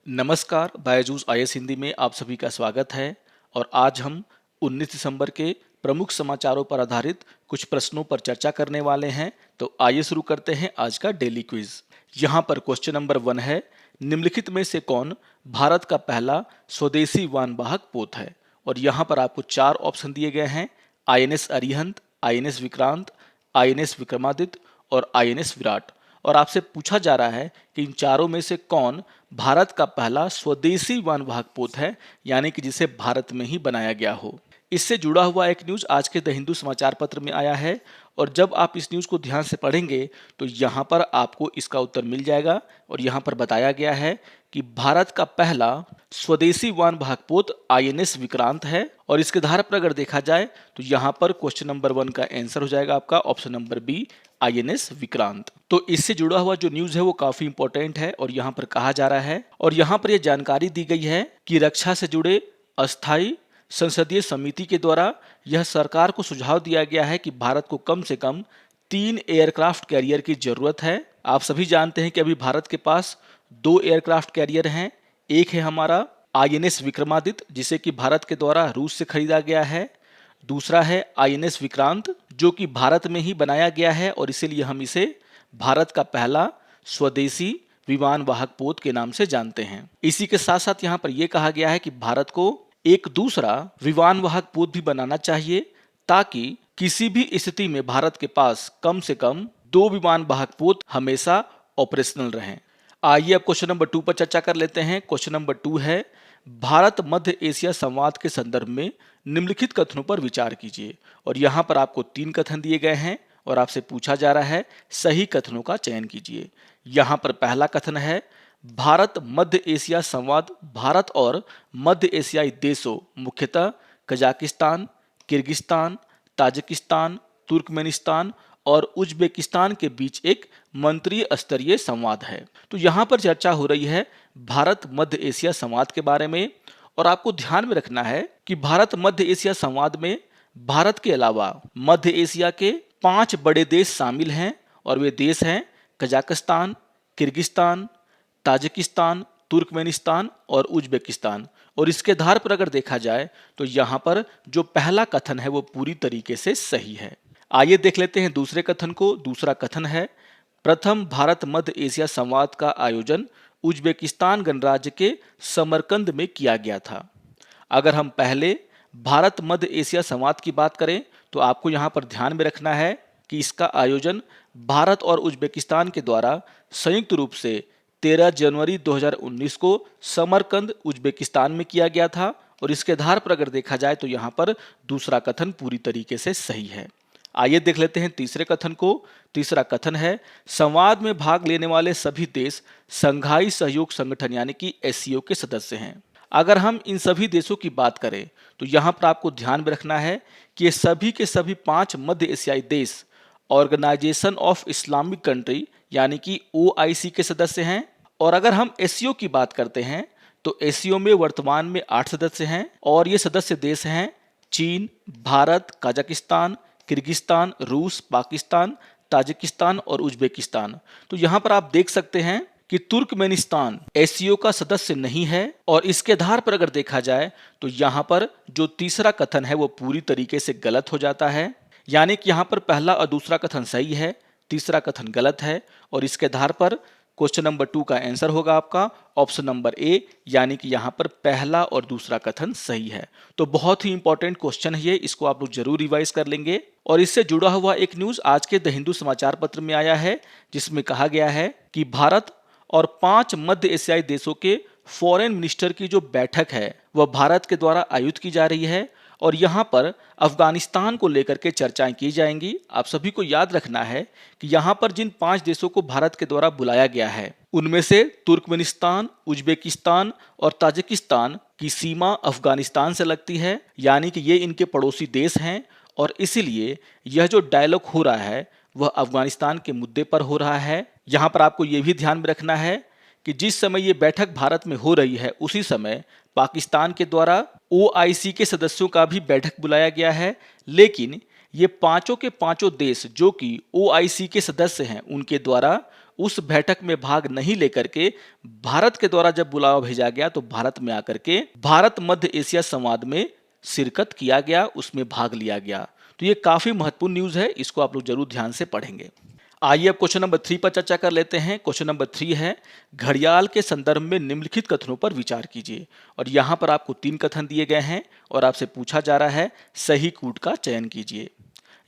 नमस्कार, बायजूस आईएएस हिंदी में आप सभी का स्वागत है। और आज हम 19 दिसंबर के प्रमुख समाचारों पर आधारित कुछ प्रश्नों पर चर्चा करने वाले हैं। तो आइए शुरू करते हैं आज का डेली क्विज। यहाँ पर क्वेश्चन नंबर 1 है, निम्नलिखित में से कौन भारत का पहला स्वदेशी वाहन पोत है। और यहाँ पर आपको 4 ऑप्शन दिए गए हैं, INS Arihant, INS Vikrant, INS Vikramaditya और आईएनएस विराट। और आपसे पूछा जा रहा है कि इन चारों में से कौन भारत का पहला स्वदेशी वाहन पोत है, यानी कि जिसे भारत में ही बनाया गया हो। इससे जुड़ा हुआ एक न्यूज आज के द हिंदू समाचार पत्र में आया है और जब आप इस न्यूज को ध्यान से पढ़ेंगे तो यहाँ पर आपको इसका उत्तर मिल जाएगा। और यहाँ पर बताया गया है कि भारत का पहला स्वदेशी वाहन पोत आईएनएस विक्रांत है। और इसके आधार पर अगर देखा जाए तो यहाँ पर क्वेश्चन नंबर 1 का आंसर हो जाएगा आपका option number B, INS Vikrant. तो इससे जुड़ा हुआ जो न्यूज है वो काफी इंपॉर्टेंट है और यहाँ पर कहा जा रहा है और यहाँ पर यह जानकारी दी गई है कि रक्षा से जुड़े अस्थायी संसदीय समिति के द्वारा यह सरकार को सुझाव दिया गया है कि भारत को कम से कम 3 एयरक्राफ्ट कैरियर की जरूरत है। आप सभी जानते हैं कि अभी भारत के पास 2 एयरक्राफ्ट कैरियर हैं। एक है हमारा आईएनएस विक्रमादित्य, जिसे कि भारत के द्वारा रूस से खरीदा गया है। दूसरा है आईएनएस विक्रांत, जो कि भारत में ही बनाया गया है और इसीलिए हम इसे भारत का पहला स्वदेशी विमान वाहक पोत के नाम से जानते हैं। इसी के साथ साथ यहाँ पर यह कहा गया है कि भारत को एक दूसरा विमान वाहक पोत भी बनाना चाहिए ताकि किसी भी स्थिति में भारत के पास कम से कम 2 विमान वाहक पोत हमेशा ऑपरेशनल रहें। आइए अब क्वेश्चन नंबर 2 पर चर्चा कर लेते हैं। क्वेश्चन नंबर 2 है, भारत मध्य एशिया संवाद के संदर्भ में निम्नलिखित कथनों पर विचार कीजिए। और यहाँ पर आपको 3 कथन दिए गए हैं और आपसे पूछा जा रहा है सही कथनों का चयन कीजिए। यहाँ पर पहला कथन है, भारत मध्य एशिया संवाद भारत और मध्य एशियाई देशों मुख्यतः कजाकिस्तान, किर्गिस्तान, ताजिकिस्तान, तुर्कमेनिस्तान और उज्बेकिस्तान के बीच एक मंत्रीय स्तरीय संवाद है। तो यहाँ पर चर्चा हो रही है भारत मध्य एशिया संवाद के बारे में। और आपको ध्यान में रखना है कि भारत मध्य एशिया संवाद में भारत के अलावा मध्य एशिया के 5 बड़े देश शामिल हैं और वे देश हैं कजाकिस्तान, किर्गिस्तान, ताजिकिस्तान, तुर्कमेनिस्तान और उज्बेकिस्तान। और इसके आधार पर अगर देखा जाए तो यहाँ पर जो पहला कथन है वो पूरी तरीके से सही है। आइए देख लेते हैं दूसरे कथन को। दूसरा कथन है, प्रथम भारत मध्य एशिया संवाद का आयोजन उज्बेकिस्तान गणराज्य के समरकंद में किया गया था। अगर हम पहले भारत मध्य एशिया संवाद की बात करें तो आपको यहाँ पर ध्यान में रखना है कि इसका आयोजन भारत और उज्बेकिस्तान के द्वारा संयुक्त रूप से 13 जनवरी 2019 को समरकंद उज्बेकिस्तान में किया गया था। और इसके आधार पर अगर देखा जाए तो यहाँ पर दूसरा कथन पूरी तरीके से सही है। आइए देख लेते हैं तीसरे कथन को। तीसरा कथन है, संवाद में भाग लेने वाले सभी देश संघाई सहयोग संगठन यानी कि एससीओ के सदस्य हैं। अगर हम इन सभी देशों की बात करें तो यहाँ पर आपको ध्यान में रखना है कि ये सभी के सभी 5 मध्य एशियाई देश ऑर्गेनाइजेशन ऑफ इस्लामिक कंट्री यानी कि ओआईसी के सदस्य हैं। और अगर हम एससीओ की बात करते हैं तो एससीओ में वर्तमान में 8 सदस्य हैं और ये सदस्य देश हैं चीन, भारत, कजाकिस्तान, किर्गिस्तान, रूस, पाकिस्तान, ताजिकिस्तान और उज्बेकिस्तान। तो यहाँ पर आप देख सकते हैं कि तुर्कमेनिस्तान एससीओ का सदस्य नहीं है। और इसके आधार पर अगर देखा जाए तो यहाँ पर जो तीसरा कथन है वो पूरी तरीके से गलत हो जाता है। यानी कि यहाँ पर पहला और दूसरा कथन सही है, तीसरा कथन गलत है। और इसके आधार पर क्वेश्चन नंबर 2 का आंसर होगा आपका ऑप्शन नंबर ए, यानी कि यहाँ पर पहला और दूसरा कथन सही है। तो बहुत ही इंपॉर्टेंट क्वेश्चन है ये, इसको आप लोग जरूर रिवाइज कर लेंगे। और इससे जुड़ा हुआ एक न्यूज आज के द हिंदू समाचार पत्र में आया है जिसमें कहा गया है कि भारत और 5 मध्य एशियाई देशों के फॉरेन मिनिस्टर की जो बैठक है वह भारत के द्वारा आयोजित की जा रही है। और यहाँ पर अफगानिस्तान को लेकर के चर्चाएं की जाएंगी। आप सभी को याद रखना है कि यहाँ पर जिन 5 देशों को भारत के द्वारा बुलाया गया है उनमें से तुर्कमेनिस्तान, उज्बेकिस्तान और ताजिकिस्तान की सीमा अफगानिस्तान से लगती है, यानी कि ये इनके पड़ोसी देश हैं। और इसीलिए यह जो डायलॉग हो रहा है वह अफगानिस्तान के मुद्दे पर हो रहा है। यहाँ पर आपको ये भी ध्यान में रखना है कि जिस समय ये बैठक भारत में हो रही है उसी समय पाकिस्तान के द्वारा ओआईसी के सदस्यों का भी बैठक बुलाया गया है। लेकिन ये पांचों के पांचों देश जो कि ओआईसी के सदस्य हैं उनके द्वारा उस बैठक में भाग नहीं लेकर के भारत के द्वारा जब बुलावा भेजा गया तो भारत में आकर के भारत मध्य एशिया संवाद में शिरकत किया गया, उसमें भाग लिया गया। तो ये काफी महत्वपूर्ण न्यूज है, इसको आप लोग जरूर ध्यान से पढ़ेंगे। आइए अब क्वेश्चन नंबर 3 पर चर्चा कर लेते हैं। क्वेश्चन नंबर 3 है घड़ियाल के संदर्भ में निम्नलिखित कथनों पर विचार कीजिए। और यहां पर आपको 3 कथन दिए गए हैं और आपसे पूछा जा रहा है सही कूट का चयन कीजिए।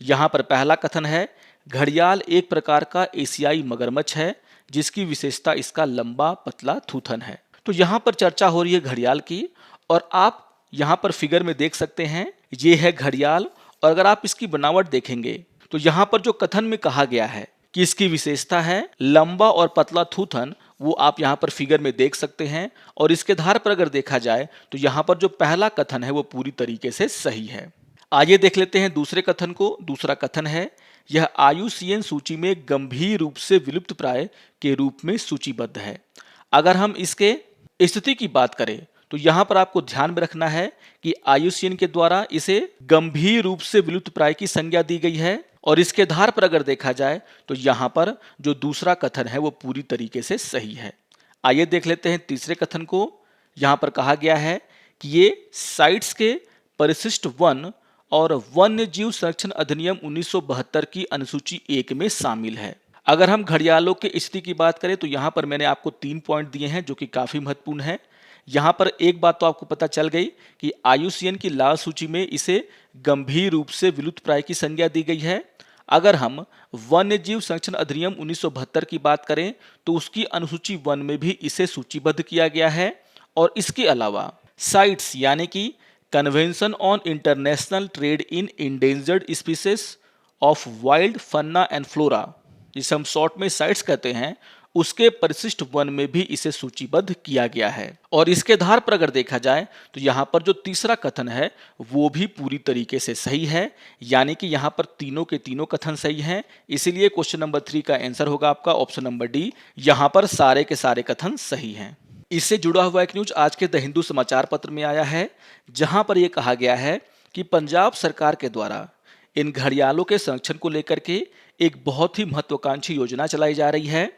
यहां पर पहला कथन है घड़ियाल एक प्रकार का एशियाई मगरमच्छ है जिसकी विशेषता इसका लंबा पतला थूथन है। तो यहां पर चर्चा हो रही है घड़ियाल की और आप यहां पर फिगर में देख सकते हैं ये है घड़ियाल। और अगर आप इसकी बनावट देखेंगे तो यहां पर जो कथन में कहा गया है कि इसकी विशेषता है लंबा और पतला थूथन, वो आप यहां पर फिगर में देख सकते हैं। और इसके आधार पर अगर देखा जाए तो यहां पर जो पहला कथन है वो पूरी तरीके से सही है। आइए देख लेते हैं दूसरे कथन को। दूसरा कथन है यह IUCN सूची में गंभीर रूप से विलुप्त प्राय के रूप में सूचीबद्ध है। अगर हम इसके स्थिति की बात करें तो यहां पर आपको ध्यान में रखना है कि IUCN के द्वारा इसे गंभीर रूप से विलुप्त प्राय की संज्ञा दी गई है। और इसके आधार पर अगर देखा जाए तो यहां पर जो दूसरा कथन है वो पूरी तरीके से सही है। आइए देख लेते हैं तीसरे कथन को। यहां पर कहा गया है कि ये साइट्स के परिशिष्ट वन और वन्य जीव संरक्षण अधिनियम 1972 की अनुसूची 1 में शामिल है। अगर हम घड़ियालों के स्थिति की बात करें तो यहां पर मैंने आपको 3 पॉइंट दिए हैं जो कि काफी महत्वपूर्ण है। यहां पर एक बात तो आपको पता चल गई कि IUCN की लाल सूची में इसे गंभीर रूप से विलुप्त प्राय की संज्ञा दी गई है। अगर हम वन्य जीव संरक्षण अधिनियम 1972 की बात करें तो उसकी अनुसूची 1 में भी इसे सूचीबद्ध किया गया है। और इसके अलावा साइट्स यानी कि convention on international trade in endangered species of wild fauna and flora, जिसे हम शॉर्ट में साइट्स कहते हैं, उसके परिशिष्ट 1 में भी इसे सूचीबद्ध किया गया है। और इसके आधार पर अगर देखा जाए तो यहां पर जो तीसरा कथन है वो भी पूरी तरीके से सही है, यानी कि यहां पर तीनों के तीनों कथन सही हैं। इसीलिए क्वेश्चन नंबर 3 का आंसर होगा आपका ऑप्शन नंबर डी। यहां पर सारे के सारे कथन सही हैं। इससे जुड़ा हुआ एक न्यूज आज के द हिंदू समाचार पत्र में आया है, जहां पर यह कहा गया है कि पंजाब सरकार के द्वारा इन घड़ियालों के संरक्षण को लेकर के एक बहुत ही महत्वाकांक्षी योजना चलाई जा रही है,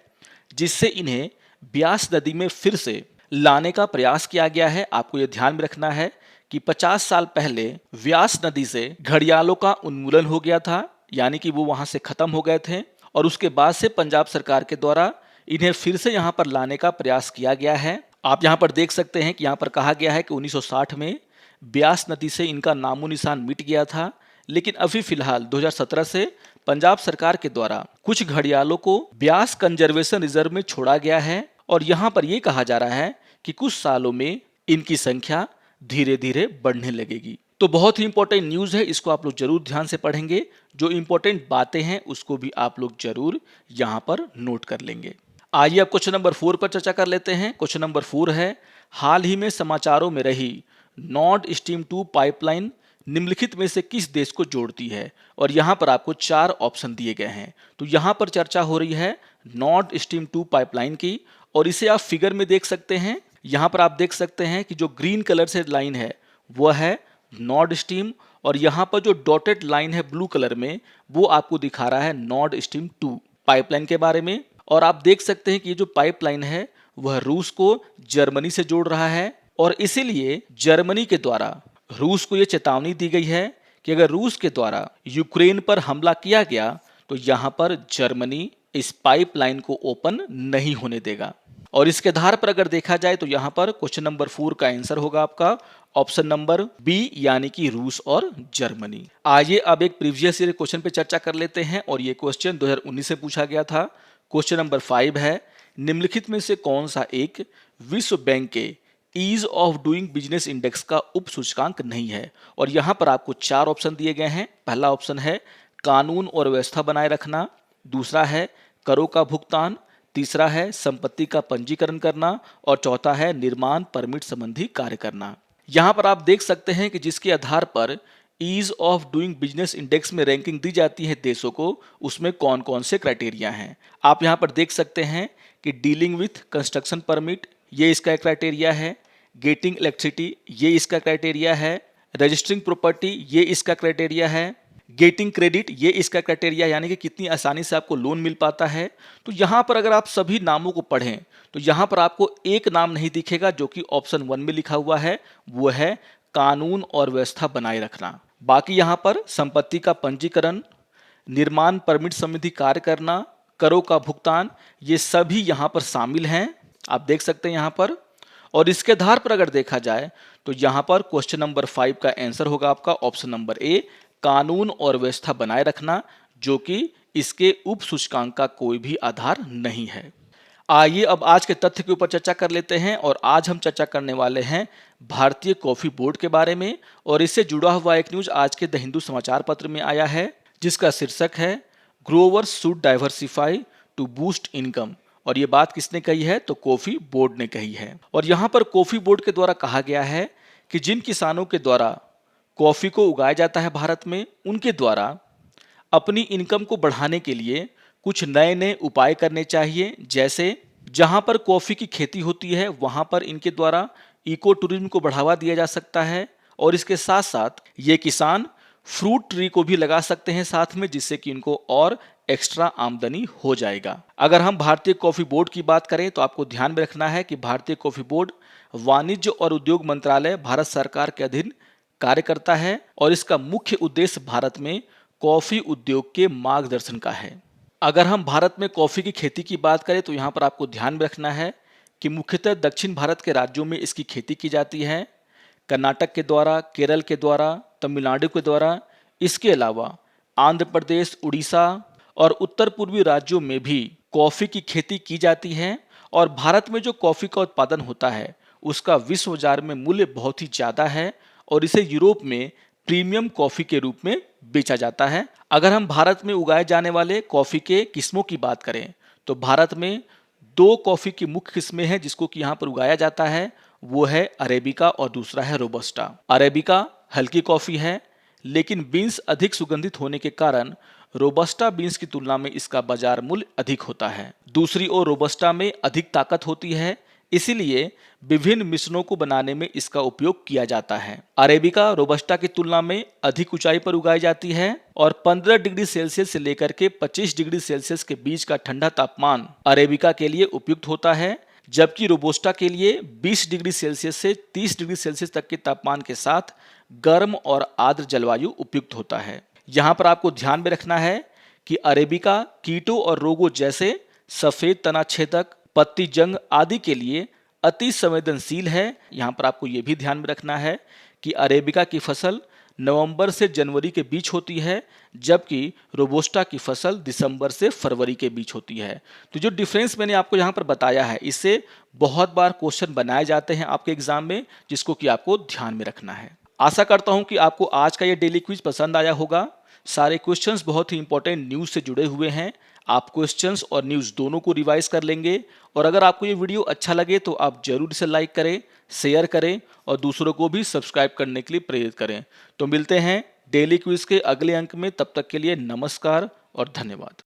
जिससे इन्हें ब्यास नदी में फिर से लाने का प्रयास किया गया है। आपको यह ध्यान में रखना है कि 50 साल पहले व्यास नदी से घड़ियालों का उन्मूलन हो गया था, यानी कि वो वहां से खत्म हो गए थे। और उसके बाद से पंजाब सरकार के द्वारा इन्हें फिर से यहाँ पर लाने का प्रयास किया गया है। आप यहाँ पर देख सकते हैं कि यहाँ पर कहा गया है कि 1960 में ब्यास नदी से इनका नामो निशान मिट गया था, लेकिन अभी फिलहाल 2017 से पंजाब सरकार के द्वारा कुछ घड़ियालों को ब्यास कंजर्वेशन रिजर्व में छोड़ा गया है। और यहाँ पर यह कहा जा रहा है कि कुछ सालों में इनकी संख्या धीरे धीरे बढ़ने लगेगी। तो बहुत ही इंपॉर्टेंट न्यूज है, इसको आप लोग जरूर ध्यान से पढ़ेंगे। जो इंपॉर्टेंट बातें हैं उसको भी आप लोग जरूर यहाँ पर नोट कर लेंगे। आइए अब क्वेश्चन नंबर 4 पर चर्चा कर लेते हैं। क्वेश्चन नंबर 4 है हाल ही में समाचारों में रही नॉर्थ स्ट्रीम 2 पाइपलाइन निम्नलिखित में से किस देश को जोड़ती है। और यहाँ पर आपको 4 ऑप्शन दिए गए हैं। तो यहाँ पर चर्चा हो रही है नॉर्थ स्ट्रीम 2 पाइपलाइन की, और इसे आप फिगर में देख सकते हैं। यहाँ पर आप देख सकते हैं कि जो ग्रीन कलर से लाइन है वह है नॉर्थ स्ट्रीम, और यहाँ पर जो डॉटेड लाइन है ब्लू कलर में वो आपको दिखा रहा है नॉर्थ स्ट्रीम 2 पाइपलाइन के बारे में। और आप देख सकते हैं कि ये जो पाइपलाइन है वह रूस को जर्मनी से जोड़ रहा है, और इसीलिए जर्मनी के द्वारा रूस को यह चेतावनी दी गई है कि अगर रूस के द्वारा यूक्रेन पर हमला किया गया तो यहां पर जर्मनी इस पाइपलाइन को ओपन नहीं होने देगा। और इसके आधार पर अगर देखा जाए तो यहां पर क्वेश्चन नंबर 4 का आंसर होगा आपका ऑप्शन नंबर बी, यानी कि रूस और जर्मनी। आइए अब एक प्रीवियस ईयर क्वेश्चन पे चर्चा कर लेते हैं, और ये क्वेश्चन 2019 से पूछा गया था। क्वेश्चन नंबर 5 है निम्नलिखित में से कौन सा एक विश्व बैंक के ease of doing business index का उप सूचकांक नहीं है। और यहां पर आपको 4 ऑप्शन दिए गए हैं। पहला ऑप्शन है कानून और व्यवस्था बनाए रखना, दूसरा है करों का भुगतान, तीसरा है संपत्ति का पंजीकरण करना, और चौथा है निर्माण परमिट संबंधी कार्य करना। यहां पर आप देख सकते हैं कि जिसके आधार पर ease of doing business index में रैंकिंग दी जाती है देशों को, उसमें कौन कौन से क्राइटेरिया हैं। आप यहां पर देख सकते हैं कि डीलिंग विथ कंस्ट्रक्शन परमिट ये इसका क्राइटेरिया है, गेटिंग इलेक्ट्रिसिटी ये इसका क्राइटेरिया है, रजिस्टरिंग प्रॉपर्टी ये इसका क्राइटेरिया है, गेटिंग क्रेडिट, ये इसका क्राइटेरिया, यानी कि कितनी आसानी से आपको लोन मिल पाता है। तो यहाँ पर अगर आप सभी नामों को पढ़ें तो यहाँ पर आपको एक नाम नहीं दिखेगा जो कि ऑप्शन 1 में लिखा हुआ है, वो है कानून और व्यवस्था बनाए रखना। बाकी यहाँ पर संपत्ति का पंजीकरण, निर्माण परमिट संबंधी कार्य करना, करों का भुगतान, ये सभी यहाँ पर शामिल हैं, आप देख सकते हैं यहाँ पर। और इसके आधार पर अगर देखा जाए तो यहाँ पर क्वेश्चन नंबर 5 का आंसर होगा आपका ऑप्शन नंबर ए, कानून और व्यवस्था बनाए रखना, जो कि इसके उप सूचकांक का कोई भी आधार नहीं है। आइए अब आज के तथ्य के ऊपर चर्चा कर लेते हैं, और आज हम चर्चा करने वाले हैं भारतीय कॉफी बोर्ड के बारे में। और इससे जुड़ा हुआ एक न्यूज आज के द हिंदू समाचार पत्र में आया है, जिसका शीर्षक है growers should diversify to boost income. और ये बात किसने कही है? तो कॉफी बोर्ड ने कही है। और यहाँ पर कॉफी बोर्ड के द्वारा कहा गया है कि जिन किसानों के द्वारा कॉफी को उगाया जाता है भारत में, उनके द्वारा अपनी इनकम को बढ़ाने के लिए कुछ नए नए उपाय करने चाहिए। जैसे जहां पर कॉफी की खेती होती है वहां पर इनके द्वारा इको टूरिज्म को बढ़ावा दिया जा सकता है, और इसके साथ साथ ये किसान फ्रूट ट्री को भी लगा सकते हैं साथ में, जिससे कि इनको और एक्स्ट्रा आमदनी हो जाएगा। अगर हम भारतीय कॉफी बोर्ड की बात करें तो आपको ध्यान में रखना है कि भारतीय कॉफी बोर्ड वाणिज्य और उद्योग मंत्रालय भारत सरकार के अधीन कार्य करता है, और इसका मुख्य उद्देश्य भारत में कॉफी उद्योग के मार्गदर्शन का है। अगर हम भारत में कॉफी की खेती की बात करें तो यहाँ पर आपको ध्यान में रखना है कि मुख्यतः दक्षिण भारत के राज्यों में इसकी खेती की जाती है, कर्नाटक के द्वारा, केरल के द्वारा, तमिलनाडु के द्वारा। इसके अलावा आंध्र प्रदेश, उड़ीसा और उत्तर पूर्वी राज्यों में भी कॉफी की खेती की जाती है। और भारत में जो कॉफी का उत्पादन होता है उसका विश्व बाजार में मूल्य बहुत ही ज्यादा है, और इसे यूरोप में प्रीमियम कॉफी के रूप में बेचा जाता है। अगर हम भारत में उगाए जाने वाले कॉफी के किस्मों की बात करें तो भारत में 2 कॉफी की मुख्य किस्में हैं जिसको कि यहाँ पर उगाया जाता है, वो है अरेबिका और दूसरा है रोबस्टा। अरेबिका हल्की कॉफी है, लेकिन बीन्स अधिक सुगंधित होने के कारण रोबस्टा बीन्स की तुलना में इसका बाजार मूल्य अधिक होता है। दूसरी ओर रोबस्टा में अधिक ताकत होती है, इसीलिए विभिन्न मिश्रणों को बनाने में इसका उपयोग किया जाता है। अरेबिका रोबस्टा की तुलना में अधिक ऊंचाई पर उगाई जाती है, और 15 डिग्री सेल्सियस से लेकर के 25 डिग्री सेल्सियस के बीच का ठंडा तापमान अरेबिका के लिए उपयुक्त होता है, जबकि रोबस्टा के लिए 20 डिग्री सेल्सियस से 30 डिग्री सेल्सियस तक के तापमान के साथ गर्म और आर्द्र जलवायु उपयुक्त होता है। यहाँ पर आपको ध्यान में रखना है कि अरेबिका कीटों और रोगों जैसे सफेद तना छेदक, पत्ती जंग आदि के लिए अति संवेदनशील है। यहाँ पर आपको ये भी ध्यान में रखना है कि अरेबिका की फसल नवंबर से जनवरी के बीच होती है, जबकि रोबस्टा की फसल दिसंबर से फरवरी के बीच होती है। तो जो डिफरेंस मैंने आपको यहाँ पर बताया है, इससे बहुत बार क्वेश्चन बनाए जाते हैं आपके एग्जाम में, जिसको कि आपको ध्यान में रखना है। आशा करता हूं कि आपको आज का ये डेली क्विज पसंद आया होगा। सारे क्वेश्चंस बहुत ही इंपॉर्टेंट न्यूज से जुड़े हुए हैं। आप क्वेश्चंस और न्यूज दोनों को रिवाइज कर लेंगे, और अगर आपको ये वीडियो अच्छा लगे तो आप जरूर इसे लाइक करें, शेयर करें और दूसरों को भी सब्सक्राइब करने के लिए प्रेरित करें। तो मिलते हैं डेली क्विज के अगले अंक में, तब तक के लिए नमस्कार और धन्यवाद।